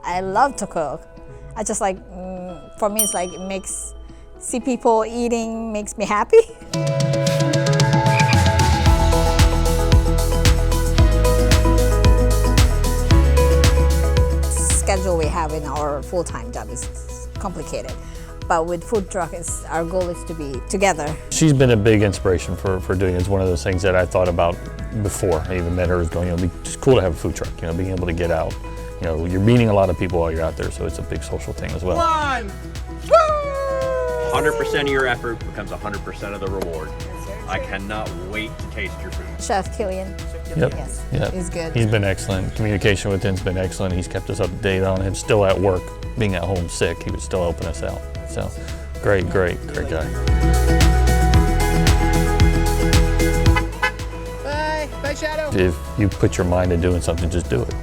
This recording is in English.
I love to cook. I just like, for me, it's like it makes, see people eating makes me happy. Schedule we have in our full-time job is complicated. But with food truck, our goal is to be together. She's been a big inspiration for doing it. It's one of those things that I thought about before I even met her. Is going, it'd be just cool to have a food truck. Being able to get out. You're meeting a lot of people while you're out there, so it's a big social thing as well. 100% of your effort becomes 100% of the reward. I cannot wait to taste your food. Chef Killian. Yep. Yes. Yep. He's good. He's been excellent. Communication with him's been excellent. He's kept us up to date on him. Still at work, being at home sick, he was still helping us out. So, great guy. Bye, Shadow. If you put your mind to doing something, just do it.